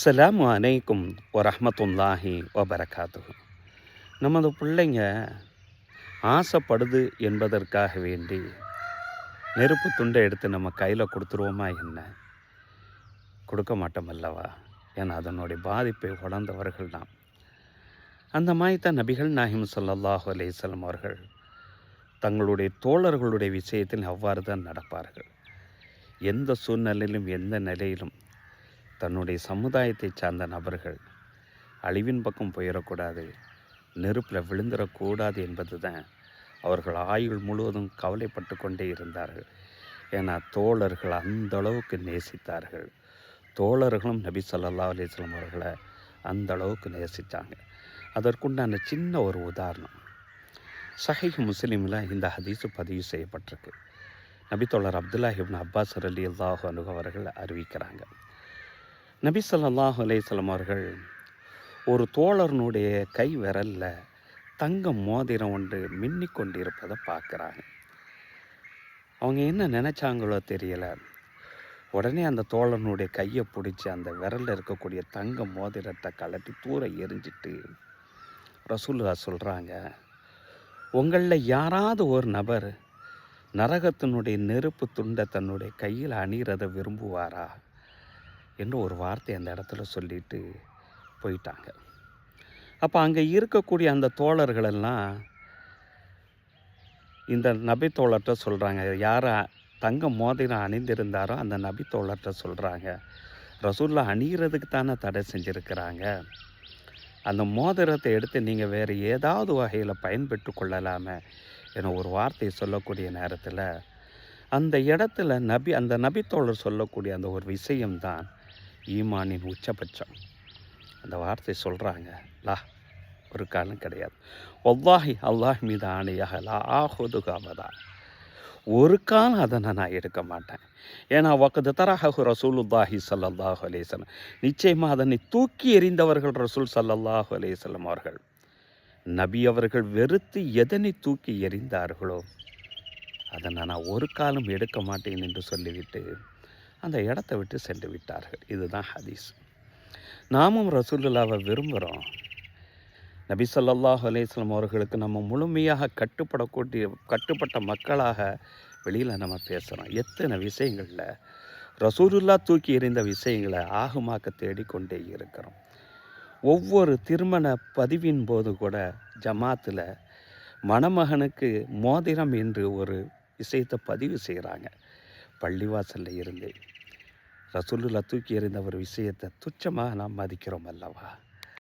அஸ்ஸலாமு அலைக்கும் வரஹ்மத்துல்லாஹி வபரகாத்துஹு. நமது பிள்ளைங்க ஆசைப்படுது என்பதற்காக வேண்டி நெருப்பு துண்டை எடுத்து நம்ம கையில் கொடுத்துருவோமா என்ன? கொடுக்க மாட்டோம் அல்லவா? ஏன்னா அதனுடைய பாதிப்பை உணர்ந்தவர்கள் நாம். அந்த மாதிரி தான் நபிகள் நாயகம் ஸல்லல்லாஹு அலைஹி வஸல்லம் அவர்கள் தங்களுடைய தோழர்களுடைய விஷயத்தில் அவ்வாறு தான் நடப்பார்கள். எந்த சூழ்நிலையிலும் எந்த நிலையிலும் தன்னுடைய சமுதாயத்தை சார்ந்த நபர்கள் அழிவின் பக்கம் போயிடக்கூடாது, நெருப்பில் விழுந்துடக்கூடாது என்பது தான் அவர்கள் ஆயுள் முழுவதும் கவலைப்பட்டு கொண்டே இருந்தார்கள். ஏன்னா தோழர்கள் அந்த அளவுக்கு நேசித்தார்கள். தோழர்களும் நபி ஸல்லல்லாஹு அலைஹி வஸல்லம் அவர்களை அந்த அளவுக்கு நேசித்தாங்க. அதற்குண்டான சின்ன ஒரு உதாரணம் சஹீஹ் முஸ்லீமில் இந்த ஹதீஸு பதிவு செய்யப்பட்டிருக்கு. நபித்தோழர் அப்துல்லாஹ் இப்னு அப்பாஸ் ரலியல்லாஹு அன்ஹு அவர்கள் அறிவிக்கிறாங்க. நபி ஸல்லல்லாஹு அலைஹி வஸல்லம் அவர்கள் ஒரு தோழர்னுடைய கை விரலில் தங்க மோதிரம் ஒன்று மின்னி கொண்டிருப்பதை பார்க்குறாங்க. அவங்க என்ன நினச்சாங்களோ தெரியலை. உடனே அந்த தோழனுடைய கையை பிடிச்சி அந்த விரலில் இருக்கக்கூடிய தங்க மோதிரத்தை கலட்டி தூர எரிஞ்சிட்டு ரசூலுல்லாஹ் சொல்கிறாங்க, உங்களில் யாராவது ஒரு நபர் நரகத்தினுடைய நெருப்பு துண்டை தன்னுடைய கையில் அணிகிறத விரும்புவாரா என்று ஒரு வார்த்தை அந்த இடத்துல சொல்லிட்டு போயிட்டாங்க. அப்போ அங்கே இருக்கக்கூடிய அந்த தோழர்களெல்லாம் இந்த நபி தோழர்கிட்ட சொல்கிறாங்க, யார் தங்க மோதிரம் அணிந்திருந்தாரோ அந்த நபி தோழர்கிட்ட சொல்கிறாங்க, ரசூலுல்லாஹ் அணிகிறதுக்கு தானே தடை செஞ்சுருக்கிறாங்க, அந்த மோதிரத்தை எடுத்து நீங்கள் வேறு ஏதாவது வகையில் பயன்பெற்று கொள்ளலாமே என ஒரு வார்த்தையை சொல்லக்கூடிய நேரத்தில் அந்த இடத்துல அந்த நபித்தோழர் சொல்லக்கூடிய அந்த ஒரு விஷயம்தான் ஈமானின் உச்சபட்சம். அந்த வார்த்தை சொல்கிறாங்க, லா ஒரு காலம் கிடையாது, வல்லாஹி அல்லாஹ் மீது ஆணையாக லா ஆஹுதுகாவதா, ஒரு காலம் அதை நான் எடுக்க மாட்டேன். ஏன்னா வக்கது தராஹு ரசூலுல்லாஹி ஸல்லல்லாஹு அலைஹி வஸல்லம், நிச்சயமாக அதனை தூக்கி எறிந்தவர்கள் ரசூல் ஸல்லல்லாஹு அலைஹி வஸல்லம் அவர்கள். நபி அவர்கள் வெறுத்து எதனை தூக்கி எறிந்தார்களோ அதை நான் ஒரு காலம் எடுக்க மாட்டேன் என்று சொல்லிவிட்டு அந்த இடத்தை விட்டு சென்று விட்டார்கள். இதுதான் ஹதீஸ். நாமும் ரசூலுல்லாவை விரும்புகிறோம். நபி ஸல்லல்லாஹு அலைஹி வஸல்லம் அவர்களுக்கு நம்ம முழுமையாக கட்டுப்பட்ட மக்களாக வெளியில் நம்ம பேசுகிறோம். எத்தனை விஷயங்களில் ரசூலுல்லாஹ் தூக்கி எறிந்த விஷயங்களை ஆகுமாக்க தேடிக்கொண்டே இருக்கிறோம். ஒவ்வொரு திருமண பதிவின் போது கூட ஜமாத்தில் மணமகனுக்கு மோதிரம் என்று ஒரு விஷயத்தை பதிவு செய்கிறாங்க. பள்ளிவாசலில் இருந்து ரசூலுல்லாஹ் தூக்கி எறிந்த ஒரு விஷயத்தை துச்சமாக நாம் மதிக்கிறோம் அல்லவா?